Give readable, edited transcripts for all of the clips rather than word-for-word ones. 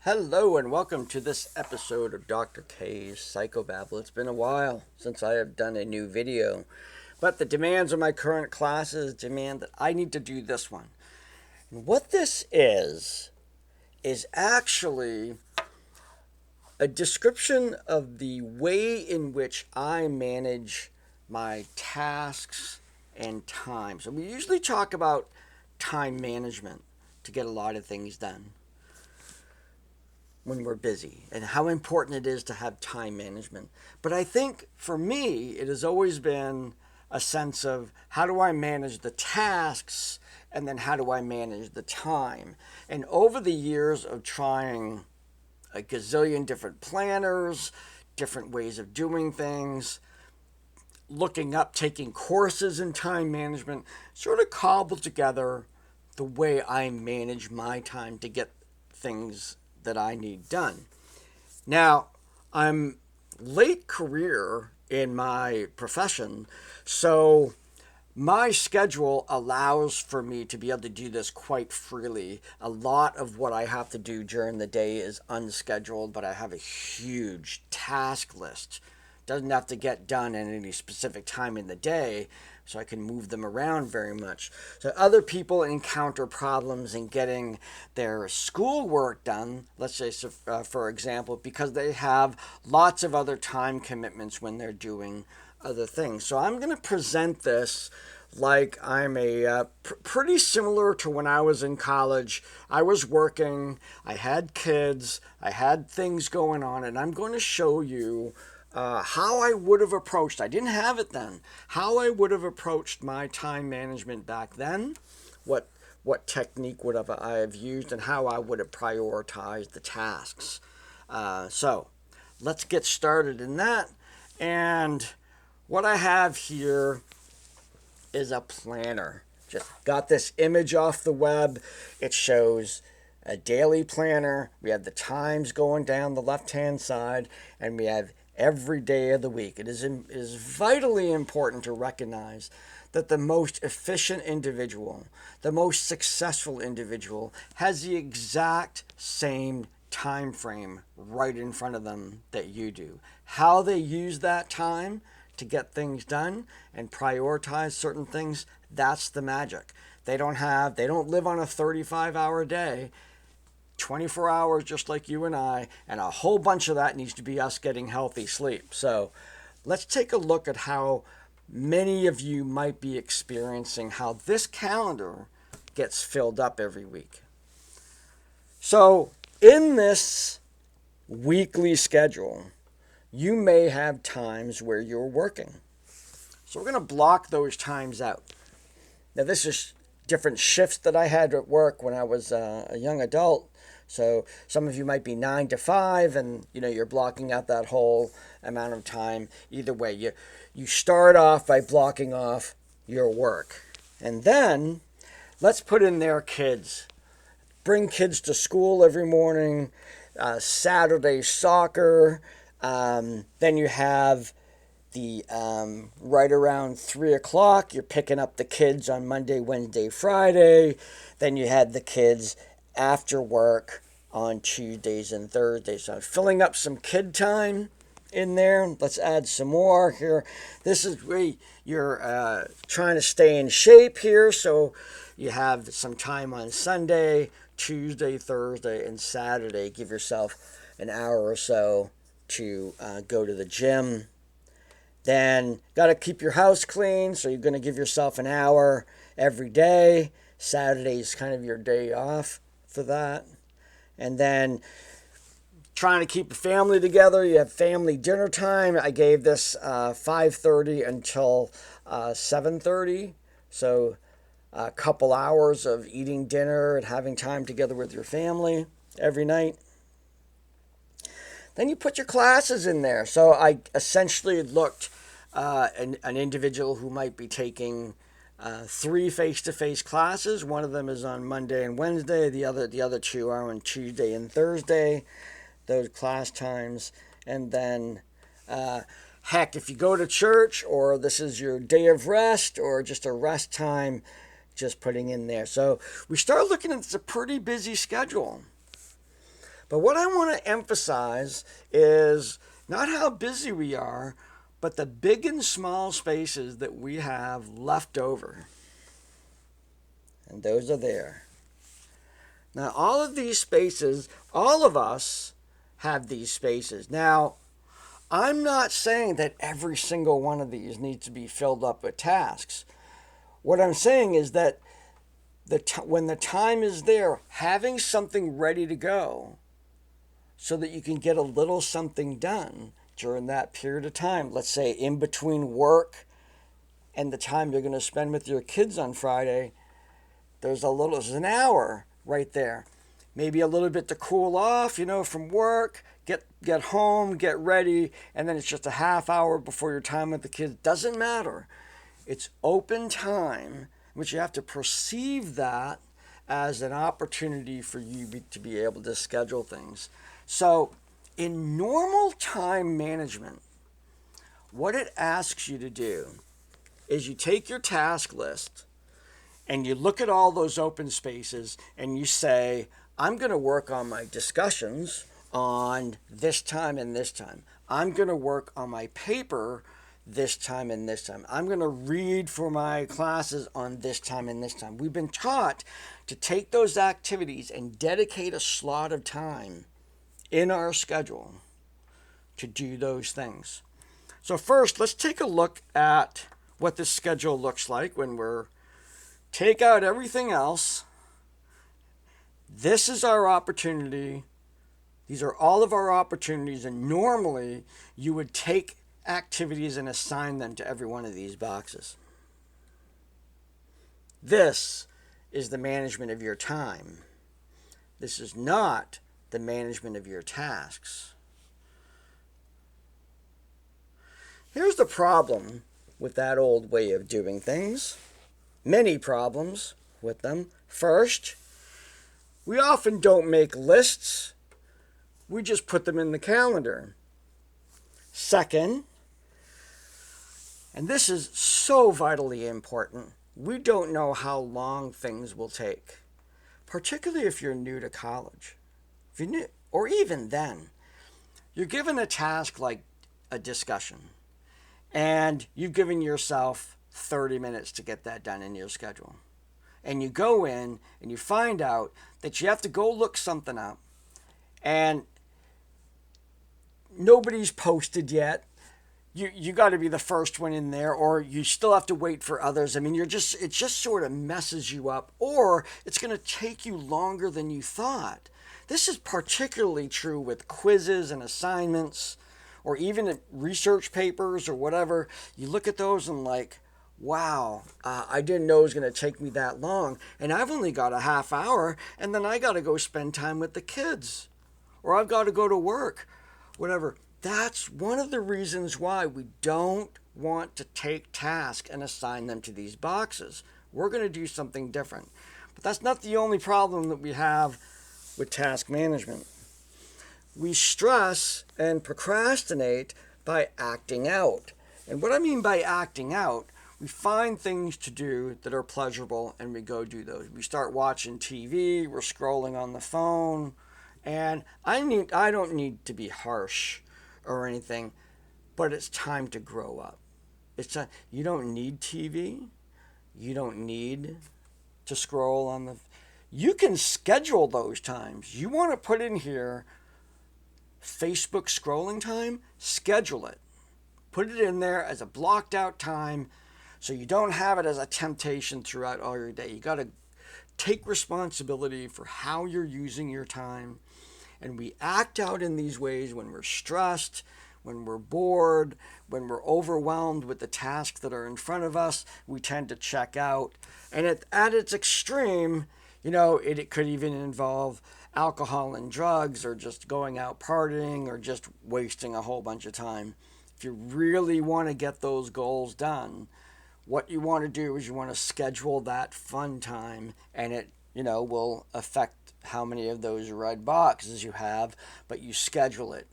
Hello and welcome to this episode of Dr. K's Psychobabble. It's been a while since I have done a new video, but the demands of my current classes demand that I need to do this one. And what this is actually a description of the way in which I manage my tasks and time. So we usually talk about time management to get a lot of things done when we're busy and how important it is to have time management. But I think for me, it has always been a sense of how do I manage the tasks and then how do I manage the time? And over the years of trying a gazillion different planners, different ways of doing things, looking up, taking courses in time management, sort of cobbled together the way I manage my time to get things that I need done. Now, I'm late career in my profession, so my schedule allows for me to be able to do this quite freely. A lot of what I have to do during the day is unscheduled, but I have a huge task list. Doesn't have to get done at any specific time in the day, so I can move them around very much. So other people encounter problems in getting their schoolwork done, let's say, for example, because they have lots of other time commitments when they're doing other things. So I'm going to present this like I'm pretty similar to when I was in college. I was working, I had kids, I had things going on, and I'm going to show you how I would have approached, I didn't have it then, how I would have approached my time management back then, what technique would I have used, and how I would have prioritized the tasks. So let's get started in that. And what I have here is a planner. Just got this image off the web. It shows a daily planner. We have the times going down the left-hand side, and we have every day of the week. It is vitally important to recognize that the most efficient individual, the most successful individual, has the exact same time frame right in front of them that you do. How they use that time to get things done and prioritize certain things, that's the magic. They don't live on a 35-hour day. 24 hours just like you and I, and a whole bunch of that needs to be us getting healthy sleep. So let's take a look at how many of you might be experiencing how this calendar gets filled up every week. So in this weekly schedule, you may have times where you're working. So we're going to block those times out. Now this is different shifts that I had at work when I was a young adult. So some of you might be 9 to 5, and you're blocking out that whole amount of time. Either way, you start off by blocking off your work. And then let's put in there kids. Bring kids to school every morning, Saturday soccer. Then you have the right around 3 o'clock, you're picking up the kids on Monday, Wednesday, Friday. Then you had the kids after work on Tuesdays and Thursdays. So I'm filling up some kid time in there. Let's add some more here. This is where you're trying to stay in shape here. So you have some time on Sunday, Tuesday, Thursday, and Saturday. Give yourself an hour or so to go to the gym. Then got to keep your house clean, so you're going to give yourself an hour every day. Saturday is kind of your day off for that. And then trying to keep the family together. You have family dinner time. I gave this 5:30 until 7:30. So a couple hours of eating dinner and having time together with your family every night. Then you put your classes in there. So I essentially looked an individual who might be taking 3 face-to-face classes. One of them is on Monday and Wednesday. The other 2 are on Tuesday and Thursday, those class times. And then, heck, if you go to church or this is your day of rest or just a rest time, just putting in there. So we start looking at a pretty busy schedule. But what I want to emphasize is not how busy we are, but the big and small spaces that we have left over. And those are there. Now, all of these spaces, all of us have these spaces. Now, I'm not saying that every single one of these needs to be filled up with tasks. What I'm saying is that when the time is there, having something ready to go so that you can get a little something done during that period of time. Let's say in between work and the time you're going to spend with your kids on Friday, there's an hour right there. Maybe a little bit to cool off, from work, get home, get ready, and then it's just a half hour before your time with the kids. Doesn't matter. It's open time, but you have to perceive that as an opportunity for you to be able to schedule things. So in normal time management, what it asks you to do is you take your task list and you look at all those open spaces and you say, I'm going to work on my discussions on this time and this time. I'm going to work on my paper this time and this time. I'm going to read for my classes on this time and this time. We've been taught to take those activities and dedicate a slot of time in our schedule to do those things. So first, let's take a look at what this schedule looks like when we're take out everything else. This is our opportunity. These are all of our opportunities, and normally you would take activities and assign them to every one of these boxes. This is the management of your time. This is not the management of your tasks. Here's the problem with that old way of doing things. Many problems with them. First, we often don't make lists. We just put them in the calendar. Second, and this is so vitally important, we don't know how long things will take, particularly if you're new to college. If you're new, or even then, you're given a task like a discussion, and you've given yourself 30 minutes to get that done in your schedule. And you go in and you find out that you have to go look something up, and nobody's posted yet. You got to be the first one in there, or you still have to wait for others. I mean, it just sort of messes you up, or it's going to take you longer than you thought. This is particularly true with quizzes and assignments, or even research papers or whatever. You look at those and like, wow, I didn't know it was going to take me that long, and I've only got a half hour, and then I got to go spend time with the kids, or I've got to go to work, whatever. That's one of the reasons why we don't want to take tasks and assign them to these boxes. We're going to do something different. But that's not the only problem that we have with task management. We stress and procrastinate by acting out. And what I mean by acting out, we find things to do that are pleasurable and we go do those. We start watching TV, we're scrolling on the phone, and I don't need to be harsh or anything, but it's time to grow up. You don't need TV. You don't need to scroll on the... You can schedule those times. You want to put in here Facebook scrolling time? Schedule it. Put it in there as a blocked out time so you don't have it as a temptation throughout all your day. You got to take responsibility for how you're using your time. And we act out in these ways when we're stressed, when we're bored, when we're overwhelmed with the tasks that are in front of us. We tend to check out. And at its extreme, it could even involve alcohol and drugs, or just going out partying, or just wasting a whole bunch of time. If you really want to get those goals done, what you want to do is you want to schedule that fun time, and it will affect how many of those red boxes you have, but you schedule it.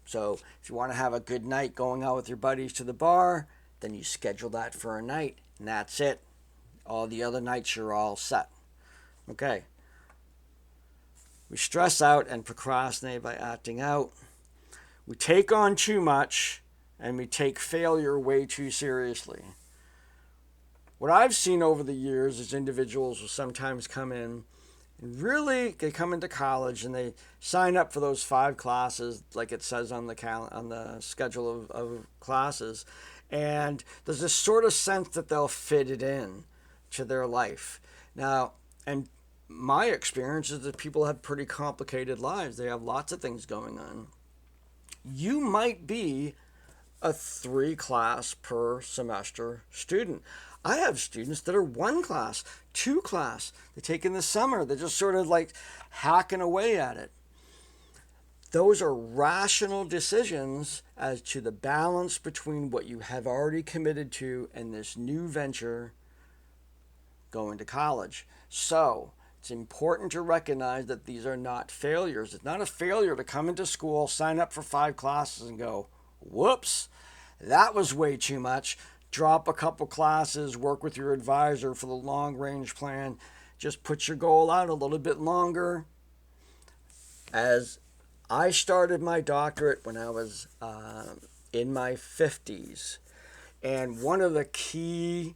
So if you want to have a good night going out with your buddies to the bar, then you schedule that for a night, and that's it. All the other nights you're all set. Okay. We stress out and procrastinate by acting out. We take on too much and we take failure way too seriously. What I've seen over the years is individuals will sometimes come in and really they come into college and they sign up for those 5 classes like it says on the schedule of classes, and there's this sort of sense that they'll fit it in to their life. Now, and my experience is that people have pretty complicated lives. They have lots of things going on. You might be a 3 class per semester student. I have students that are 1 class, 2 class. They take in the summer. They're just sort of like hacking away at it. Those are rational decisions as to the balance between what you have already committed to and this new venture going to college. So it's important to recognize that these are not failures. It's not a failure to come into school, sign up for 5 classes and go, whoops, that was way too much. Drop a couple classes, work with your advisor for the long range plan. Just put your goal out a little bit longer. As I started my doctorate when I was in my 50s, and one of the key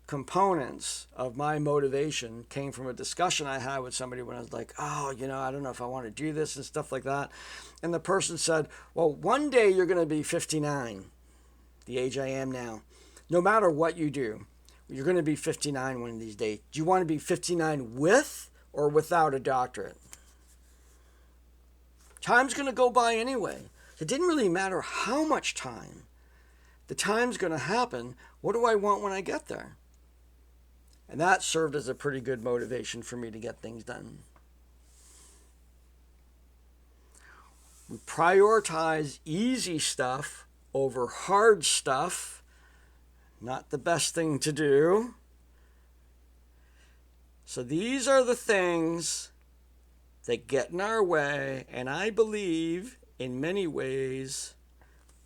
components of my motivation came from a discussion I had with somebody when I was like, I don't know if I want to do this and stuff like that. And the person said, well, one day you're going to be 59, the age I am now. No matter what you do, you're going to be 59 one of these days. Do you want to be 59 with or without a doctorate? Time's going to go by anyway. It didn't really matter how much time. The time's going to happen. What do I want when I get there? And that served as a pretty good motivation for me to get things done. We prioritize easy stuff over hard stuff. Not the best thing to do. So these are the things that get in our way, and I believe in many ways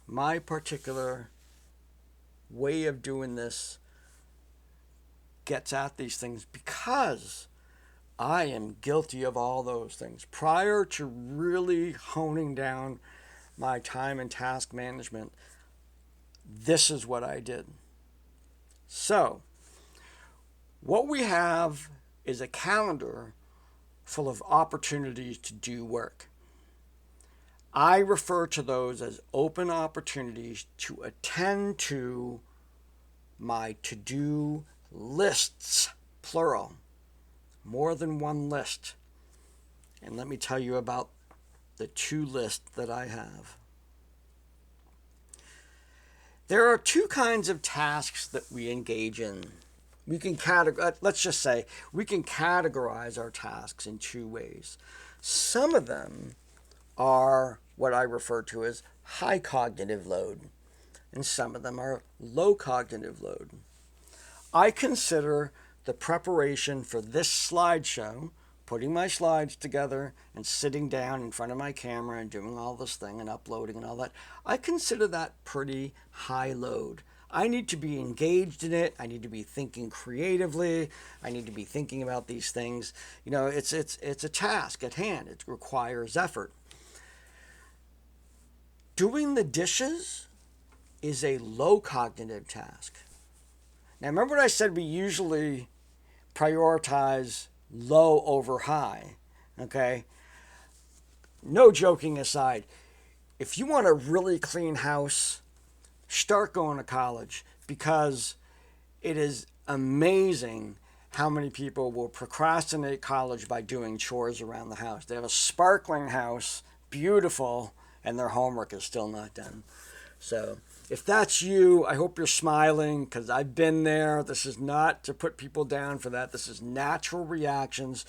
my particular way of doing this gets at these things because I am guilty of all those things. Prior to really honing down my time and task management, this is what I did. So, what we have is a calendar full of opportunities to do work. I refer to those as open opportunities to attend to my to-do lists, plural, more than one list. And let me tell you about the 2 lists that I have. There are 2 kinds of tasks that we engage in. We can let's just say we can categorize our tasks in 2 ways. Some of them are what I refer to as high cognitive load, and some of them are low cognitive load. I consider the preparation for this slideshow, putting my slides together and sitting down in front of my camera and doing all this thing and uploading and all that, I consider that pretty high load. I need to be engaged in it. I need to be thinking creatively. I need to be thinking about these things. It's a task at hand. It requires effort. Doing the dishes is a low cognitive task. Now, remember what I said? We usually prioritize low over high. Okay? No joking aside, if you want a really clean house, start going to college, because it is amazing how many people will procrastinate college by doing chores around the house. They have a sparkling house, beautiful, and their homework is still not done. So if that's you, I hope you're smiling, because I've been there. This is not to put people down for that. This is natural reactions.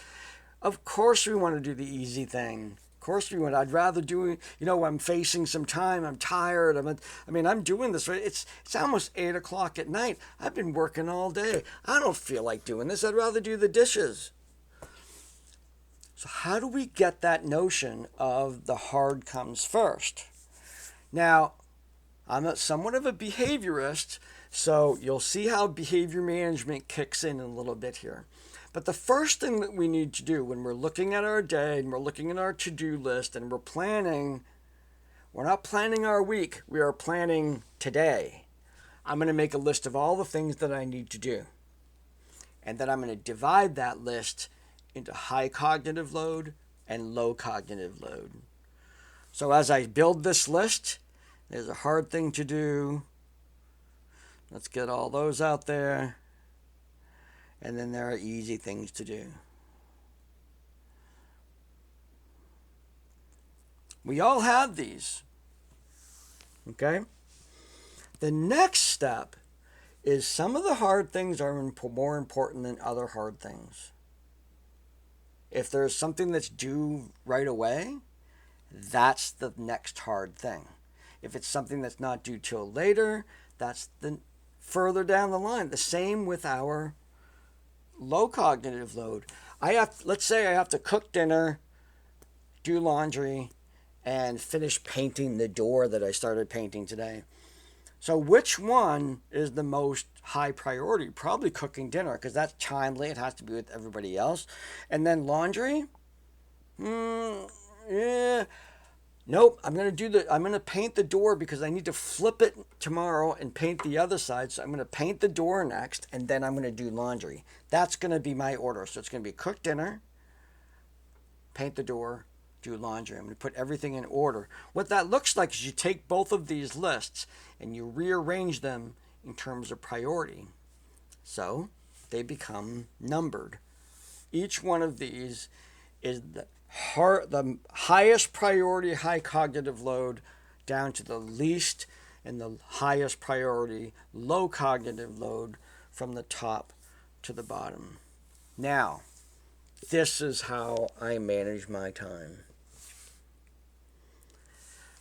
Of course we want to do the easy thing. Of course we would. I'd rather do, I'm facing some time. I'm tired. I'm doing this. It's almost 8 o'clock at night. I've been working all day. I don't feel like doing this. I'd rather do the dishes. So how do we get that notion of the hard comes first? Now, I'm somewhat of a behaviorist, so you'll see how behavior management kicks in a little bit here. But the first thing that we need to do when we're looking at our day and we're looking at our to-do list and we're planning, we're not planning our week, we are planning today. I'm going to make a list of all the things that I need to do. And then I'm going to divide that list into high cognitive load and low cognitive load. So as I build this list, there's a hard thing to do. Let's get all those out there. And then there are easy things to do. We all have these. Okay? The next step is some of the hard things are more important than other hard things. If there's something that's due right away, that's the next hard thing. If it's something that's not due till later, that's the further down the line. The same with our low cognitive load. Let's say I have to cook dinner, do laundry, and finish painting the door that I started painting today. So which one is the most high priority? Probably cooking dinner, because that's timely. It has to be with everybody else. And then laundry? Yeah. Nope, I'm going to paint the door because I need to flip it tomorrow and paint the other side. So I'm going to paint the door next, and then I'm going to do laundry. That's going to be my order. So it's going to be cook dinner, paint the door, do laundry. I'm going to put everything in order. What that looks like is you take both of these lists and you rearrange them in terms of priority. So they become numbered. Each one of these is the highest priority, high cognitive load, down to the least and the highest priority, low cognitive load, from the top to the bottom. Now, this is how I manage my time.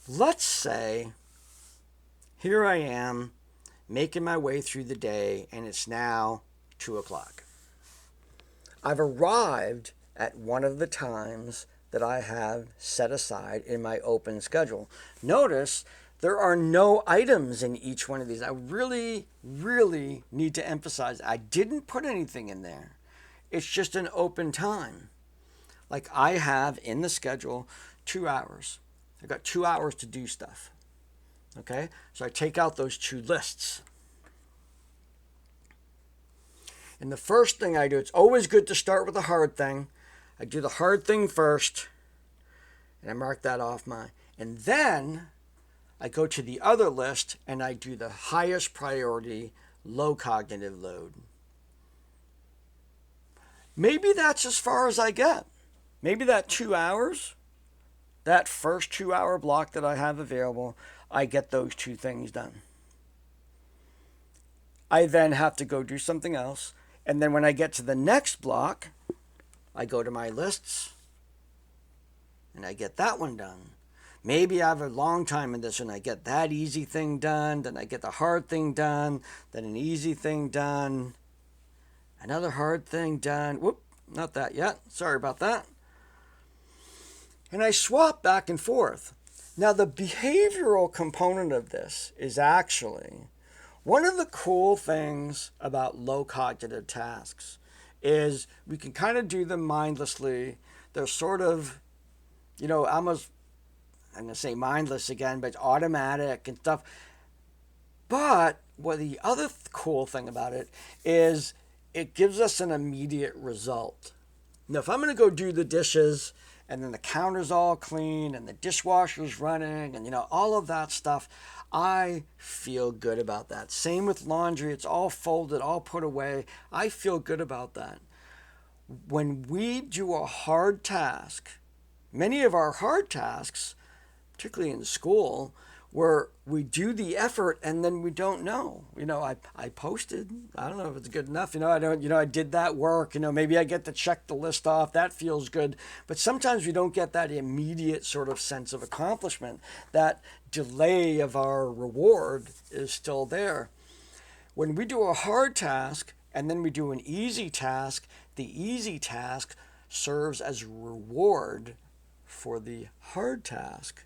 Let's say here I am making my way through the day and it's now 2 o'clock. I've arrived at one of the times that I have set aside in my open schedule. Notice there are no items in each one of these. I really, really need to emphasize I didn't put anything in there. It's just an open time. Like I have in the schedule 2 hours. I've got 2 hours to do stuff. Okay? So I take out those 2 lists. And the first thing I do, it's always good to start with the hard thing. I do the hard thing first, and I mark that off and then I go to the other list and I do the highest priority, low cognitive load. Maybe that's as far as I get. Maybe that 2 hours, that first 2 hour block that I have available, I get those 2 things done. I then have to go do something else. And then when I get to the next block, I go to my lists and I get that one done. Maybe I have a long time in this and I get that easy thing done, then I get the hard thing done, then an easy thing done, another hard thing done. Whoop, not that yet. Sorry about that. And I swap back and forth. Now the behavioral component of this is actually one of the cool things about low cognitive tasks is we can kind of do them mindlessly. They're sort of, almost, I'm going to say mindless again, but automatic and stuff. But what the other cool thing about it is it gives us an immediate result. Now, if I'm going to go do the dishes and then the counter's all clean and the dishwasher's running and, all of that stuff, I feel good about that. Same with laundry. It's all folded, all put away. I feel good about that. When we do a hard task, many of our hard tasks, particularly in school, where we do the effort and then we don't know. I posted. I don't know if it's good enough. I did that work. Maybe I get to check the list off. That feels good. But sometimes we don't get that immediate sort of sense of accomplishment. That delay of our reward is still there. When we do a hard task and then we do an easy task, the easy task serves as a reward for the hard task.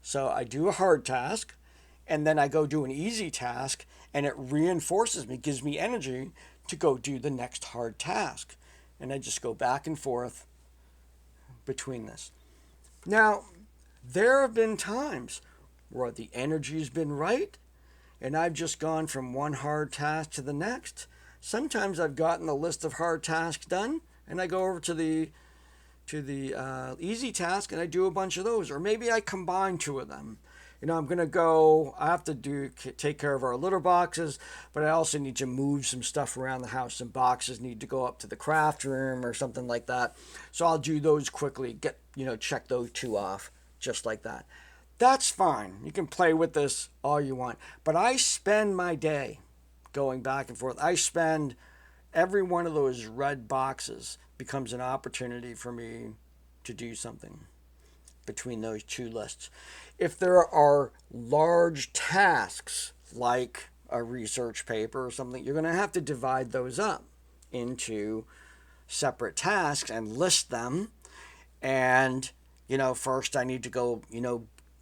So I do a hard task, and then I go do an easy task, and it reinforces me, gives me energy to go do the next hard task. And I just go back and forth between this. Now, there have been times where the energy's been right and I've just gone from one hard task to the next. Sometimes I've gotten the list of hard tasks done and I go over to the easy task and I do a bunch of those, or maybe I combine two of them. I have to take care of our litter boxes, but I also need to move some stuff around the house. Some boxes need to go up to the craft room or something like that. So I'll do those quickly, check those two off just like that. That's fine. You can play with this all you want. But I spend my day going back and forth. I spend every one of those red boxes becomes an opportunity for me to do something between those two lists. If there are large tasks like a research paper or something, you're going to have to divide those up into separate tasks and list them. And, first I need to go,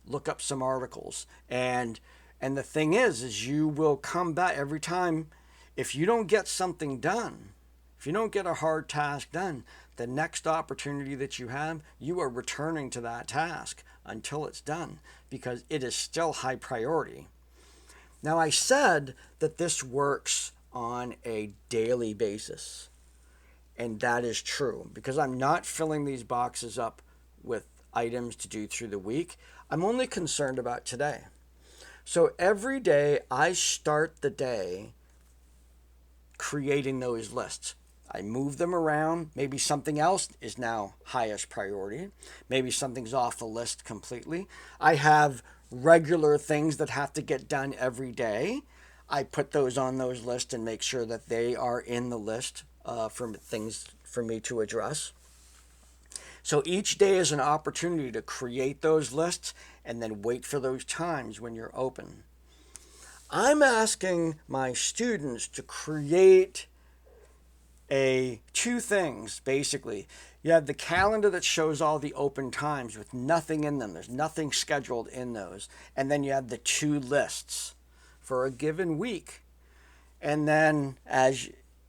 look up some articles. And the thing is you will come back every time. If you don't get something done, if you don't get a hard task done, the next opportunity that you have, you are returning to that task until it's done because it is still high priority. Now, I said that this works on a daily basis, and that is true because I'm not filling these boxes up with items to do through the week. I'm only concerned about today. So every day I start the day creating those lists. I move them around. Maybe something else is now highest priority. Maybe something's off the list completely. I have regular things that have to get done every day. I put those on those lists and make sure that they are in the list for things for me to address. So each day is an opportunity to create those lists and then wait for those times when you're open. I'm asking my students to create two things, basically. You have the calendar that shows all the open times with nothing in them. There's nothing scheduled in those. And then you have the two lists for a given week. And then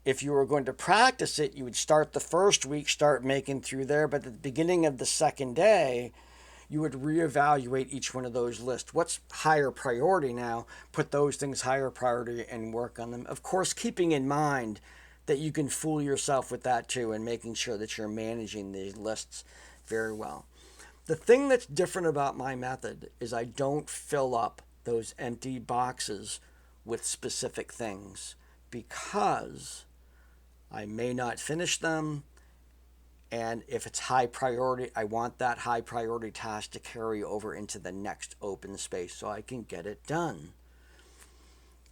if you were going to practice it, you would start the first week, start making through there. But at the beginning of the second day, you would reevaluate each one of those lists. What's higher priority now? Put those things higher priority and work on them. Of course, keeping in mind that you can fool yourself with that too and making sure that you're managing these lists very well. The thing that's different about my method is I don't fill up those empty boxes with specific things because I may not finish them. And if it's high priority, I want that high priority task to carry over into the next open space so I can get it done.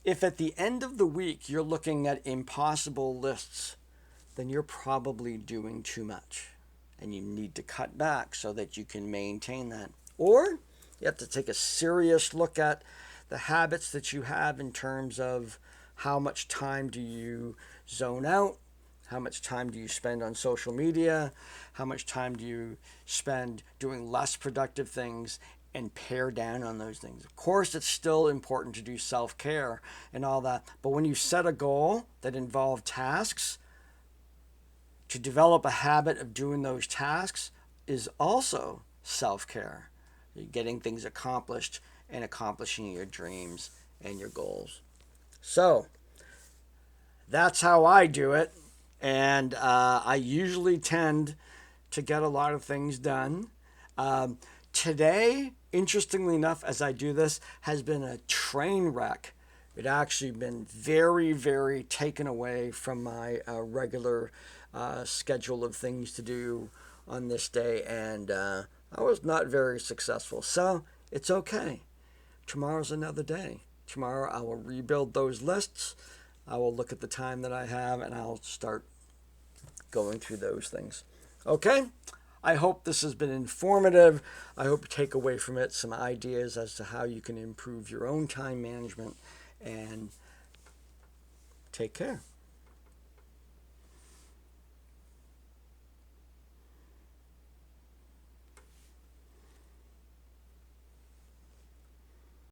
If at the end of the week you're looking at impossible lists, then you're probably doing too much and you need to cut back so that you can maintain that. Or you have to take a serious look at the habits that you have in terms of how much time do you zone out, how much time do you spend on social media, how much time do you spend doing less productive things, and pare down on those things. Of course, it's still important to do self-care and all that, but when you set a goal that involves tasks, to develop a habit of doing those tasks is also self-care. You're getting things accomplished and accomplishing your dreams and your goals. So, that's how I do it, and I usually tend to get a lot of things done. Today, interestingly enough, as I do this, has been a train wreck. It actually been very, very taken away from my regular schedule of things to do on this day, and I was not very successful. So it's okay. Tomorrow's another day. Tomorrow I will rebuild those lists. I will look at the time that I have, and I'll start going through those things. Okay? I hope this has been informative. I hope you take away from it some ideas as to how you can improve your own time management, and take care.